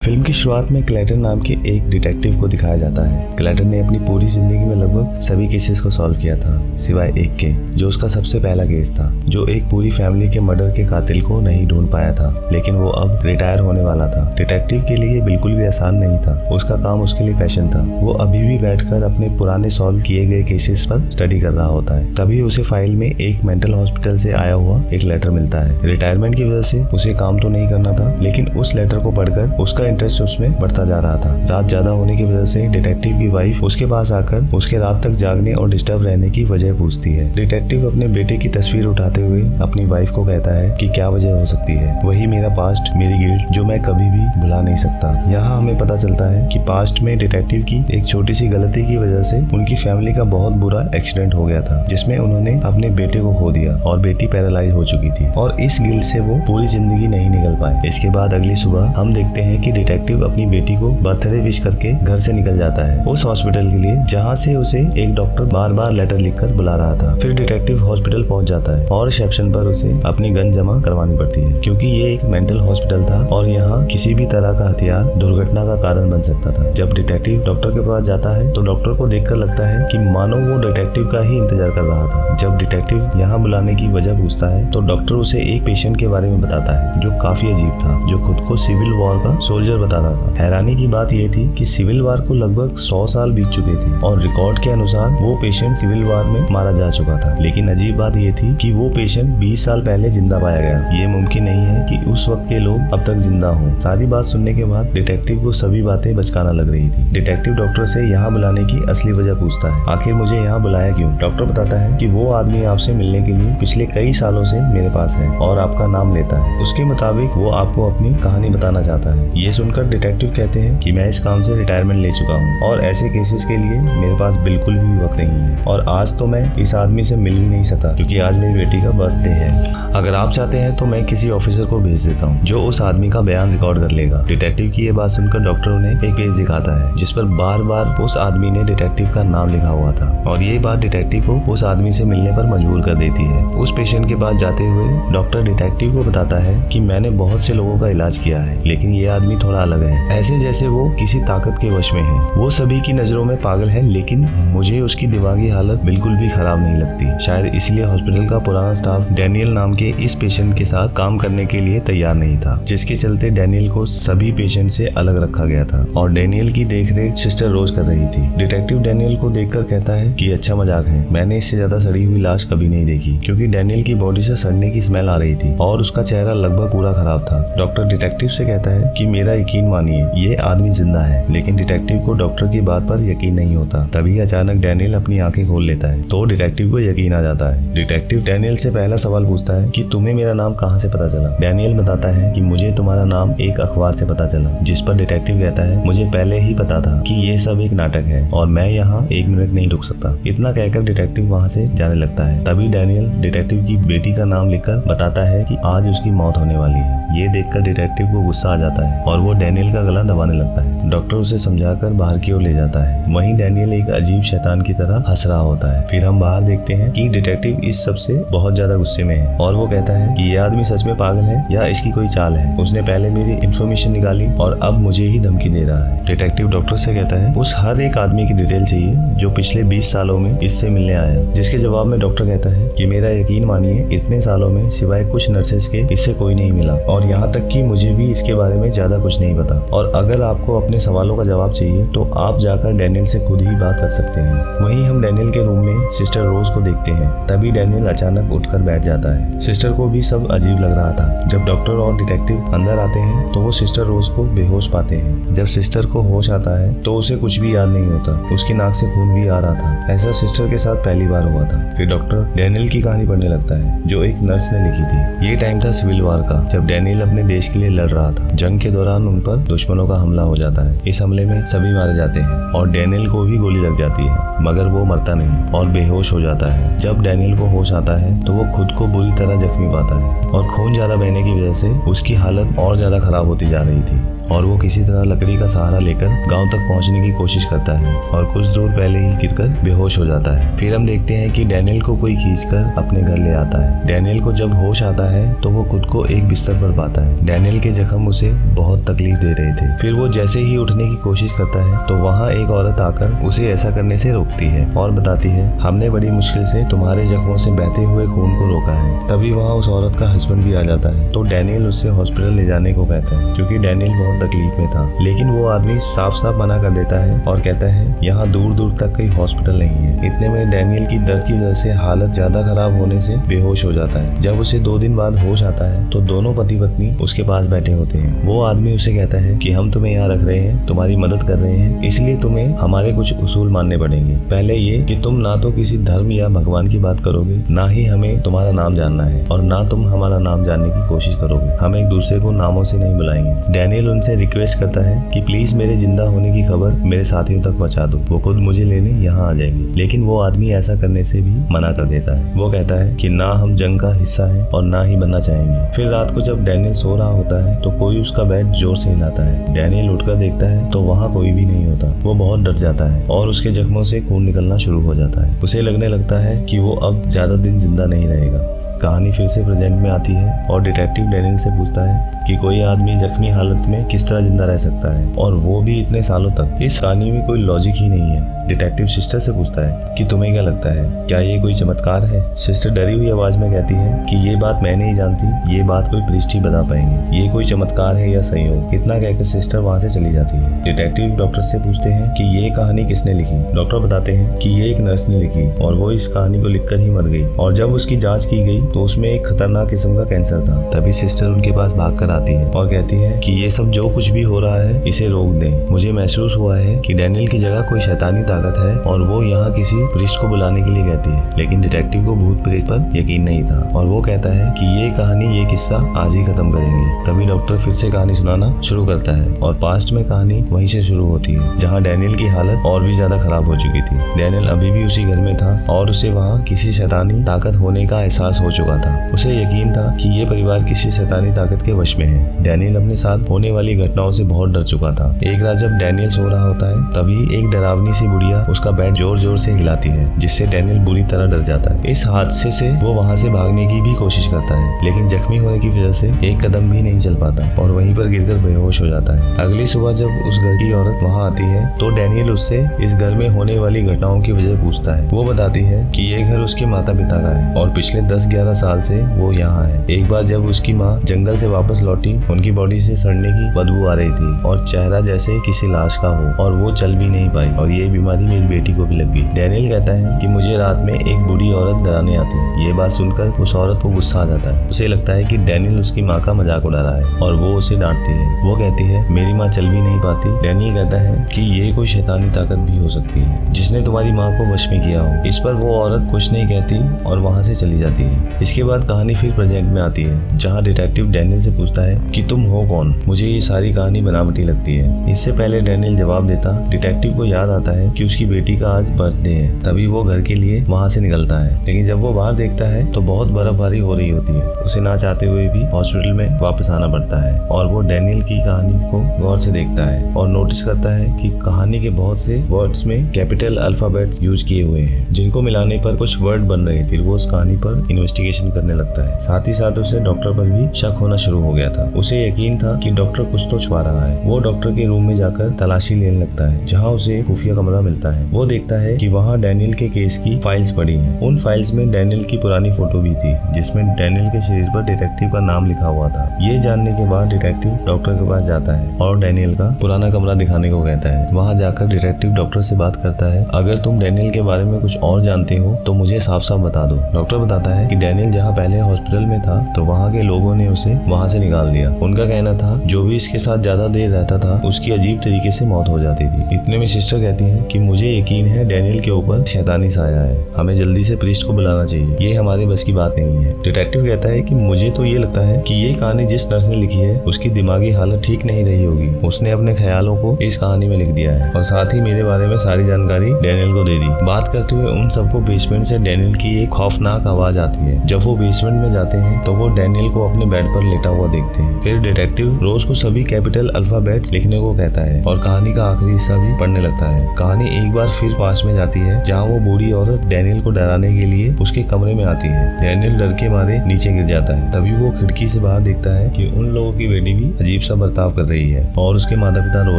Film की शुरुआत में क्लेटन नाम के एक डिटेक्टिव को दिखाया जाता है। क्लेटन ने अपनी पूरी जिंदगी में लगभग सभी केसेस को सॉल्व किया था, सिवाय एक के, जो उसका सबसे पहला केस था, जो एक पूरी फैमिली के मर्डर के कातिल को नहीं ढूंढ पाया था। लेकिन वो अब रिटायर होने वाला था। डिटेक्टिव के लिए बिल्कुल भी आसान नहीं था। उसका काम उसके लिए पैशन था। वो अभी भी बैठकर अपने पुराने सॉल्व किए गए केसेस पर स्टडी कर रहा होता है। तभी उसे फाइल में एक मेंटल हॉस्पिटल से आया हुआ एक लेटर मिलता है। रिटायरमेंट की वजह से उसे काम तो नहीं करना था, लेकिन उस लेटर को पढ़कर उसका इंटरेस्ट उसमें बढ़ता जा रहा था। रात ज्यादा होने की वजह से डिटेक्टिव की वाइफ उसके पास आकर उसके रात तक जागने और डिस्टर्ब रहने की वजह पूछती है। डिटेक्टिव अपने बेटे की तस्वीर उठाते हुए अपनी वाइफ को कहता है कि क्या वजह हो सकती है। वही मेरा पास्ट, मेरी गिल्ट, जो मैं कभी भी भुला नहीं सकता। यहाँ हमें पता चलता है कि पास्ट में डिटेक्टिव की एक छोटी सी गलती की वजह से उनकी फैमिली का बहुत बुरा एक्सीडेंट हो गया था, जिसमें उन्होंने अपने बेटे को खो दिया और बेटी पैरालाइज हो चुकी थी, और इस गिल्ट से वो पूरी जिंदगी नहीं निकल पाए। इसके बाद अगली सुबह हम देखते हैं कि डिटेक्टिव अपनी बेटी को बर्थडे विश करके घर से निकल जाता है उस हॉस्पिटल के लिए जहाँ से उसे एक डॉक्टर बार बार लेटर लिखकर बुला रहा था। फिर डिटेक्टिव हॉस्पिटल पहुंच जाता है और रिसेप्शन पर उसे अपनी गन जमा करवानी पड़ती है, क्योंकि ये एक मेंटल हॉस्पिटल था और यहाँ किसी भी तरह का हथियार दुर्घटना का कारण बन सकता था। जब डिटेक्टिव डॉक्टर के पास जाता है तो डॉक्टर को देखकर लगता है कि मानो वो डिटेक्टिव का ही इंतजार कर रहा था। जब डिटेक्टिव यहाँ बुलाने की वजह पूछता है तो डॉक्टर उसे एक पेशेंट के बारे में बताता है जो काफी अजीब था, जो खुद को सिविल वॉर का सोल्जर बताता था। हैरानी की बात यह थी कि सिविल वार को लगभग 100 साल बीत चुके थे और रिकॉर्ड के अनुसार वो पेशेंट सिविल वार में मारा जा चुका था। लेकिन अजीब बात यह थी कि वो पेशेंट 20 साल पहले जिंदा पाया गया। ये मुमकिन नहीं है कि उस वक्त के लोग अब तक जिंदा हों। सारी बात सुनने के बाद डिटेक्टिव को सभी बातें बचकाना लग रही थी। डिटेक्टिव डॉक्टर से यहाँ बुलाने की असली वजह पूछता है, आखिर मुझे यहाँ बुलाया क्यों? डॉक्टर बताता है कि वो आदमी आपसे मिलने के लिए पिछले कई सालों से मेरे पास है और आपका नाम लेता है। उसके मुताबिक वो आपको अपनी कहानी बताना चाहता है। ये सुनकर डिटेक्टिव कहते हैं कि मैं इस काम से रिटायरमेंट ले चुका हूँ और ऐसे केसेस के लिए मेरे पास बिल्कुल भी वक्त नहीं है, और आज तो मैं इस आदमी से मिल भी नहीं सकता क्योंकि आज मेरी बेटी का बर्थडे है। अगर आप चाहते हैं तो मैं किसी ऑफिसर को भेज देता हूँ जो उस आदमी का बयान रिकॉर्ड कर लेगा। डिटेक्टिव की ये बात सुनकर डॉक्टर उन्हें एक पेज दिखाता है जिस पर बार बार उस आदमी ने डिटेक्टिव का नाम लिखा हुआ था, और ये बात डिटेक्टिव को उस आदमी से मिलने पर मजबूर कर देती है। उस पेशेंट के पास जाते हुए डॉक्टर डिटेक्टिव को बताता है कि मैंने बहुत से लोगों का इलाज किया है, लेकिन ये आदमी थोड़ा अलग है, ऐसे जैसे वो किसी ताकत के वश में है। वो सभी की नजरों में पागल है, लेकिन मुझे उसकी दिमागी हालत बिल्कुल भी खराब नहीं लगती। शायद इसलिए हॉस्पिटल का पुराना स्टाफ डैनियल नाम के इस पेशेंट के साथ काम करने के लिए तैयार नहीं था, जिसके चलते डैनियल को सभी पेशेंट से अलग रखा गया था और डैनियल की देखरेख सिस्टर रोज कर रही थी। डिटेक्टिव डैनियल को देखकर कहता है कि अच्छा मजाक है, मैंने इससे ज्यादा सड़ी हुई लाश कभी नहीं देखी, क्योंकि डैनियल की बॉडी से सड़ने की स्मेल आ रही थी और उसका चेहरा लगभग पूरा खराब था। डॉक्टर डिटेक्टिव से कहता है कि मेरा यकीन मानिए, ये आदमी जिंदा है। लेकिन डिटेक्टिव को डॉक्टर की बात पर यकीन नहीं होता। तभी अचानक डैनियल अपनी आंखें खोल लेता है तो डिटेक्टिव को यकीन आ जाता है। डिटेक्टिव डैनियल से पहला सवाल पूछता है कि तुम्हें मेरा नाम कहाँ से पता चला? डैनियल बताता है कि मुझे तुम्हारा नाम एक अखबार से पता चला, जिस पर डिटेक्टिव कहता है मुझे पहले ही पता था कि ये सब एक नाटक है और मैं यहाँ 1 मिनट नहीं रुक सकता। इतना कहकर डिटेक्टिव वहाँ से जाने लगता है। तभी डैनियल डिटेक्टिव की बेटी का नाम लिखकर बताता है कि आज उसकी मौत होने वाली है। ये देखकर डिटेक्टिव को गुस्सा आ जाता है और वो डैनियल का गला दबाने लगता है। डॉक्टर उसे समझाकर बाहर की ओर ले जाता है। वहीं डैनियल एक अजीब शैतान की तरह हंस रहा होता है। फिर हम बाहर देखते हैं कि डिटेक्टिव इस सब से बहुत ज्यादा गुस्से में है और वो कहता है कि ये आदमी सच में पागल है या इसकी कोई चाल है। उसने पहले मेरी इंफॉर्मेशन निकाली और अब मुझे ही धमकी दे रहा है। डिटेक्टिव डॉक्टर से कहता है उस हर एक आदमी की डिटेल चाहिए जो पिछले 20 सालों में इससे मिलने आया। जिसके जवाब में डॉक्टर कहता है कि मेरा यकीन मानिए, इतने सालों में सिवाय कुछ नर्सेस के इससे कोई नहीं मिला, और यहाँ तक कि मुझे भी इसके बारे में ज्यादा कुछ नहीं पता। और अगर आपको अपने सवालों का जवाब चाहिए तो आप जाकर डैनियल से खुद ही बात कर सकते हैं। वहीं हम डैनियल के रूम में सिस्टर रोज को देखते हैं। तभी डैनियल अचानक उठकर बैठ जाता है। सिस्टर को भी सब अजीब लग रहा था। जब डॉक्टर और डिटेक्टिव अंदर आते हैं तो वो सिस्टर रोज को बेहोश पाते हैं। जब सिस्टर को होश आता है तो उसे कुछ भी याद नहीं होता। उसकी नाक से खून भी आ रहा था। ऐसा सिस्टर के साथ पहली बार हुआ था। फिर डॉक्टर डैनियल की कहानी पढ़ने लगता है जो एक नर्स ने लिखी थी। ये टाइम था सिविल वार का, जब डैनियल अपने देश के लिए लड़ रहा था। जंग के दौरान उन पर दुश्मनों का हमला हो जाता है। इस हमले में सभी मारे जाते हैं और डैनियल को भी गोली लग जाती है। मगर वो मरता नहीं और बेहोश हो जाता है। जब डैनियल को होश आता है तो वो खुद को बुरी तरह जख्मी पाता है और खून ज्यादा बहने की वजह से उसकी हालत और ज्यादा खराब होती जा रही थी और वो किसी तरह लकड़ी का सहारा लेकर गांव तक पहुंचने की कोशिश करता है और कुछ दूर पहले ही गिरकर बेहोश हो जाता है। फिर हम देखते हैं कि डैनियल को कोई खींचकर अपने घर ले आता है। डैनियल को जब होश आता है तो वो खुद को एक बिस्तर पर पाता है। डैनियल के जख्म उसे बहुत तकलीफ दे रहे थे। फिर वो जैसे ही उठने की कोशिश करता है तो वहाँ एक औरत आकर उसे ऐसा करने से रोकती है और बताती है, हमने बड़ी मुश्किल से तुम्हारे जख्मों से बहते हुए खून को रोका है। तभी वहाँ उस औरत का हस्बैंड भी आ जाता है तो डैनियल उससे हॉस्पिटल ले जाने को कहता है क्योंकि डैनियल बहुत तकलीफ में था। लेकिन वो आदमी साफ साफ मना कर देता है और कहता है यहाँ दूर दूर तक कोई हॉस्पिटल नहीं है। इतने में डैनियल की दर्द की वजह से हालत ज्यादा खराब होने से बेहोश हो जाता है। जब उसे 2 दिन बाद होश आता है तो दोनों पति पत्नी उसके पास बैठे होते हैं। वो आदमी उसे कहता है कि हम तुम्हें यहाँ रख रहे हैं, तुम्हारी मदद कर रहे हैं, इसलिए तुम्हें हमारे कुछ उसूल मानने पड़ेंगे। पहले ये कि तुम ना तो किसी धर्म या भगवान की बात करोगे, ना ही हमें तुम्हारा नाम जानना है और ना तुम हमारा नाम जानने की कोशिश करोगे। हम एक दूसरे को नामों से नहीं बुलाएंगे। डैनियल उनसे रिक्वेस्ट करता है कि प्लीज मेरे जिंदा होने की खबर मेरे साथियों तक पहुंचा दो, वो खुद मुझे लेने यहाँ आ जाएंगे। लेकिन वो आदमी ऐसा करने से भी मना कर देता है। वो कहता है कि ना हम जंग का हिस्सा है और ना ही बनना चाहेंगे। फिर रात को जब डैनियल सो रहा होता है तो कोई उसका बेड जोर से हिलाता है। डैनियल उठकर देखता है तो वहाँ कोई भी नहीं होता। वो बहुत डर जाता है और उसके जख्मों से खून निकलना शुरू हो जाता है। उसे लगने लगता है कि वो अब ज्यादा दिन जिंदा नहीं रहेगा। कहानी फिर से प्रेजेंट में आती है और डिटेक्टिव डैनियल से पूछता है कि कोई आदमी जख्मी हालत में किस तरह जिंदा रह सकता है और वो भी इतने सालों तक। इस कहानी में कोई लॉजिक ही नहीं है। डिटेक्टिव सिस्टर से पूछता है कि तुम्हें क्या लगता है, क्या ये कोई चमत्कार है? सिस्टर डरी हुई आवाज में कहती है कि ये बात मैं नहीं जानती, ये बात कोई प्रीस्ट ही बता पाएंगे, ये कोई चमत्कार है या संयोग। इतना कहकर सिस्टर वहाँ से चली जाती है। डिटेक्टिव डॉक्टर से पूछते हैं कि ये कहानी किसने लिखी। डॉक्टर बताते हैं कि ये एक नर्स ने लिखी और वो इस कहानी को लिखकर ही मर गई और जब उसकी जाँच की गई तो उसमें एक खतरनाक किस्म का कैंसर था। तभी सिस्टर उनके पास भाग कर आती है और कहती है कि ये सब जो कुछ भी हो रहा है इसे रोक दें। मुझे महसूस हुआ है कि डैनियल की जगह कोई शैतानी ताकत है और वो यहाँ किसी प्रीस्ट को बुलाने के लिए कहती है। लेकिन डिटेक्टिव को भूत प्रेत पर यकीन नहीं था और वो कहता है कि ये कहानी, ये किस्सा आज ही खत्म करेंगे। तभी डॉक्टर फिर से कहानी सुनाना शुरू करता है और पास्ट में कहानी वहीं से शुरू होती है जहाँ डैनियल की हालत और भी ज्यादा खराब हो चुकी थी। डैनियल अभी भी उसी घर में था और उसे वहाँ किसी शैतानी ताकत होने का एहसास हो चुका था। उसे यकीन था कि ये परिवार किसी शैतानी ताकत के वश में है। डैनियल अपने साथ होने वाली घटनाओं से बहुत डर चुका था। एक रात जब डैनियल सो रहा होता है तभी एक डरावनी सी बुढ़िया उसका बेड जोर जोर से हिलाती है जिससे डैनियल बुरी तरह डर जाता है। इस हादसे से वो वहाँ से भागने की भी कोशिश करता है लेकिन जख्मी होने की वजह से एक कदम भी नहीं चल पाता और वहीं पर गिरकर बेहोश हो जाता है। अगली सुबह जब उस घर की औरत वहाँ आती है तो डैनियल उससे इस घर में होने वाली घटनाओं की वजह पूछता है। वो बताती है कि ये घर उसके माता पिता का है और पिछले 10-11 साल से वो यहाँ है। एक बार जब उसकी माँ जंगल से वापस लौटी, उनकी बॉडी से सड़ने की बदबू आ रही थी और चेहरा जैसे किसी लाश का हो और वो चल भी नहीं पाई और ये बीमारी मेरी बेटी को भी लग गई। डैनियल कहता है कि मुझे रात में एक बूढ़ी औरत डराने आती है। ये बात सुनकर उस औरत को गुस्सा आ जाता है। उसे लगता है कि डैनियल उसकी माँ का मजाक उड़ा रहा है और वो उसे डांटती है। वो कहती है मेरी माँ चल भी नहीं पाती। डैनियल कहता है कि ये कोई शैतानी ताकत भी हो सकती है जिसने तुम्हारी माँ को वश में किया हो। इस पर वो औरत कुछ नहीं कहती और वहाँ से चली जाती है। इसके बाद कहानी फिर प्रेजेंट में आती है जहाँ डिटेक्टिव डैनियल से पूछता है कि तुम हो कौन? मुझे ये सारी कहानी बनावटी लगती है। इससे पहले डैनियल जवाब देता, डिटेक्टिव को याद आता है कि उसकी बेटी का आज बर्थडे है। तभी वो घर के लिए वहाँ से निकलता है लेकिन जब वो बाहर देखता है तो बहुत बर्फबारी हो रही होती है। उसे ना चाहते हुए भी हॉस्पिटल में वापस आना पड़ता है और वो डैनियल की कहानी को गौर से देखता है और नोटिस करता है कि कहानी के बहुत से वर्ड्स में कैपिटल अल्फाबेट्स यूज किए हुए हैं जिनको मिलाने पर कुछ वर्ड बन रहे। फिर वो उस कहानी पर इन्वेस्टिगेशन करने लगता है। साथ ही साथ उसे डॉक्टर पर भी शक होना शुरू हो गया था। उसे यकीन था कि डॉक्टर कुछ तो छुपा रहा है। वो डॉक्टर के रूम में जाकर तलाशी लेने लगता है जहाँ उसे खुफिया कमरा मिलता है। वो देखता है कि वहाँ डैनियल के केस की फाइल्स पड़ी हैं। उन फाइल्स में डैनियल की पुरानी फोटो भी थी जिसमें डैनियल के शरीर पर डिटेक्टिव का नाम लिखा हुआ था। ये जानने के बाद डिटेक्टिव डॉक्टर के पास जाता है और डैनियल का पुराना कमरा दिखाने को कहता है। वहाँ जाकर डिटेक्टिव डॉक्टर से बात करता है, अगर तुम डैनियल के बारे में कुछ और जानते हो तो मुझे साफ साफ बता दो। डॉक्टर बताता है कि डैनियल जहाँ पहले हॉस्पिटल में था तो वहाँ के लोगों ने उसे वहाँ से निकाल दिया। उनका कहना था जो भी इसके साथ ज्यादा देर रहता था उसकी अजीब तरीके से मौत हो जाती थी। इतने में सिस्टर कहती है कि मुझे यकीन है डैनियल के ऊपर शैतानी साया है, हमें जल्दी से प्रीस्ट को बुलाना चाहिए, ये हमारे बस की बात नहीं है। डिटेक्टिव कहता है कि मुझे तो ये लगता है कि ये कहानी जिस नर्स ने लिखी है उसकी दिमागी हालत ठीक नहीं रही होगी, उसने अपने ख्यालों को इस कहानी में लिख दिया है और साथ ही मेरे बारे में सारी जानकारी डैनियल को दे दी। बात करते हुए उन सबको बेसमेंट से डैनियल की एक खौफनाक आवाज आती है। जब वो बेसमेंट में जाते हैं तो वो डैनियल को अपने बेड पर लेटा हुआ देखते हैं। फिर डिटेक्टिव रोज को सभी कैपिटल अल्फाबेट्स लिखने को कहता है और कहानी का आखिरी हिस्सा भी पढ़ने लगता है। कहानी एक बार फिर पास में जाती है जहाँ वो बूढ़ी औरत डैनियल को डराने के लिए उसके कमरे में आती है। डैनियल डर के मारे नीचे गिर जाता है। तभी वो खिड़की से बाहर देखता है कि उन लोगों की बेटी भी अजीब सा बर्ताव कर रही है और उसके माता पिता रो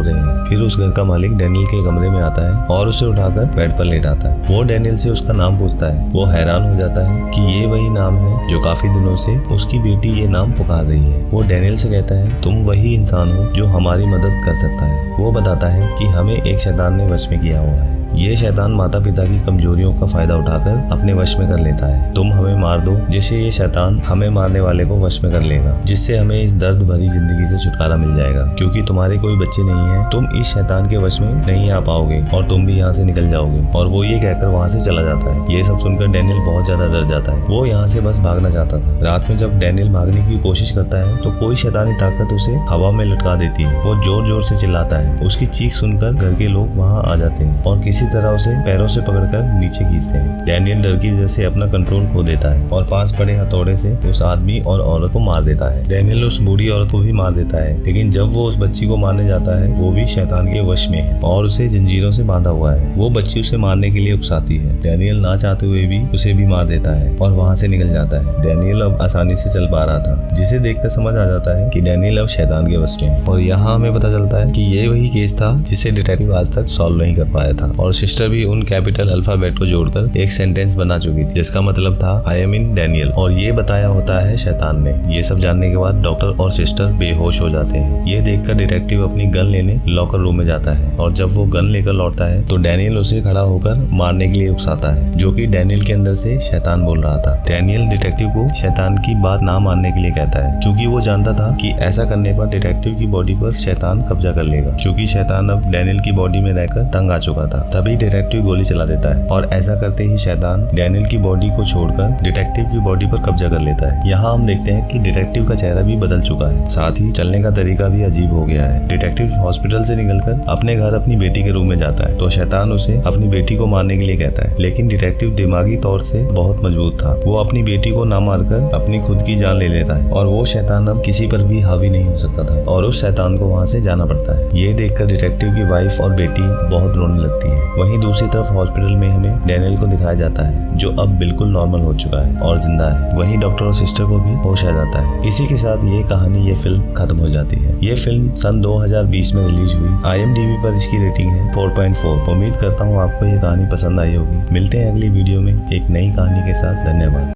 रहे हैं। फिर उस घर का मालिक डैनियल के कमरे में आता है और उसे उठाकर बेड पर लेटाता है। वो डैनियल से उसका नाम पूछता है। वो हैरान हो जाता है कि ये वही नाम है जो काफी दिनों से उसकी बेटी ये नाम पुकार रही है। वो डैनियल से कहता है तुम वही इंसान हो जो हमारी मदद कर सकता है। वो बताता है कि हमें एक शैतान ने वश में किया हुआ है। ये शैतान माता पिता की कमजोरियों का फायदा उठाकर अपने वश में कर लेता है। तुम हमें मार दो जिससे ये शैतान हमें मारने वाले को वश में कर लेगा, जिससे हमें इस दर्द भरी जिंदगी से छुटकारा मिल जाएगा। क्योंकि तुम्हारे कोई बच्चे नहीं है, तुम इस शैतान के वश में नहीं आ पाओगे और तुम भी यहाँ से निकल जाओगे। और वो ये कहकर वहाँ से चला जाता है। ये सब सुनकर डैनियल बहुत ज्यादा डर जाता है। वो यहाँ से बस भागना चाहता था। रात में जब डैनियल भागने की कोशिश करता है तो कोई शैतानी ताकत उसे हवा में लटका देती है। वो जोर जोर से चिल्लाता है। उसकी चीख सुनकर घर के लोग वहाँ आ जाते हैं और किसी तरह उसे पैरों से पकड़कर नीचे खींचते हैं। डैनियल डर की वजह से अपना कंट्रोल खो देता है और पास पड़े हथौड़े से उस आदमी और औरत को मार देता है। डैनियल उस बूढ़ी औरत को भी मार देता है, लेकिन जब वो उस बच्ची को मारने जाता है वो भी शैतान के वश में है और उसे जंजीरों से बांधा हुआ है। वो बच्ची उसे मारने के लिए उकसाती है। डैनियल ना चाहते हुए भी उसे भी मार देता है और वहाँ से निकल जाता है। डैनियल अब आसानी से चल पा रहा था, जिसे देखकर समझ आ जाता है कि डैनियल अब शैतान के वश में है। और यहाँ हमें पता चलता है कि ये वही केस था जिसे डिटेक्टिव आज तक सॉल्व नहीं कर पाया था। और सिस्टर भी उन कैपिटल अल्फाबेट को जोड़कर एक सेंटेंस बना चुकी थी जिसका मतलब था आई एम इन डैनियल, और ये बताया होता है शैतान ने। ये सब जानने के बाद डॉक्टर और सिस्टर बेहोश हो जाते हैं। ये देखकर डिटेक्टिव अपनी गन लेने लॉकर रूम में जाता है और जब वो गन लेकर लौटता है तो डैनियल उसे खड़ा होकर मारने के लिए उकसाता है, जो कि डैनियल के अंदर से शैतान बोल रहा था। डैनियल डिटेक्टिव को शैतान की बात ना मानने के लिए कहता है, क्योंकि वो जानता था कि ऐसा करने पर डिटेक्टिव की बॉडी पर शैतान कब्जा कर लेगा, क्योंकि शैतान अब डैनियल की बॉडी में रहकर तंग आ चुका था। तभी डिटेक्टिव गोली चला देता है और ऐसा करते ही शैतान डैनियल की बॉडी को छोड़कर डिटेक्टिव की बॉडी पर कब्जा कर लेता है। यहाँ हम देखते हैं कि डिटेक्टिव का चेहरा भी बदल चुका है, साथ ही चलने का तरीका भी अजीब हो गया है। डिटेक्टिव हॉस्पिटल से निकलकर अपने घर अपनी बेटी के रूम में जाता है तो शैतान उसे अपनी बेटी को मारने के लिए कहता है, लेकिन डिटेक्टिव दिमागी तौर से बहुत मजबूत था। वो अपनी बेटी को ना मारकर अपनी खुद की जान ले लेता है और वो शैतान अब किसी पर भी हावी नहीं हो सकता था और उस शैतान को वहाँ से जाना पड़ता है। ये देखकर डिटेक्टिव की वाइफ और बेटी बहुत रोने लगती है। वहीं दूसरी तरफ हॉस्पिटल में हमें डैनियल को दिखाया जाता है, जो अब बिल्कुल नॉर्मल हो चुका है और जिंदा है। वहीं डॉक्टर और सिस्टर को भी होश आ जाता है। इसी के साथ ये कहानी, ये फिल्म खत्म हो जाती है। ये फिल्म सन 2020 में रिलीज हुई। IMDb पर इसकी रेटिंग है 4.4। उम्मीद करता हूँ आपको ये कहानी पसंद आई होगी। मिलते हैं अगली वीडियो में एक नई कहानी के साथ। धन्यवाद।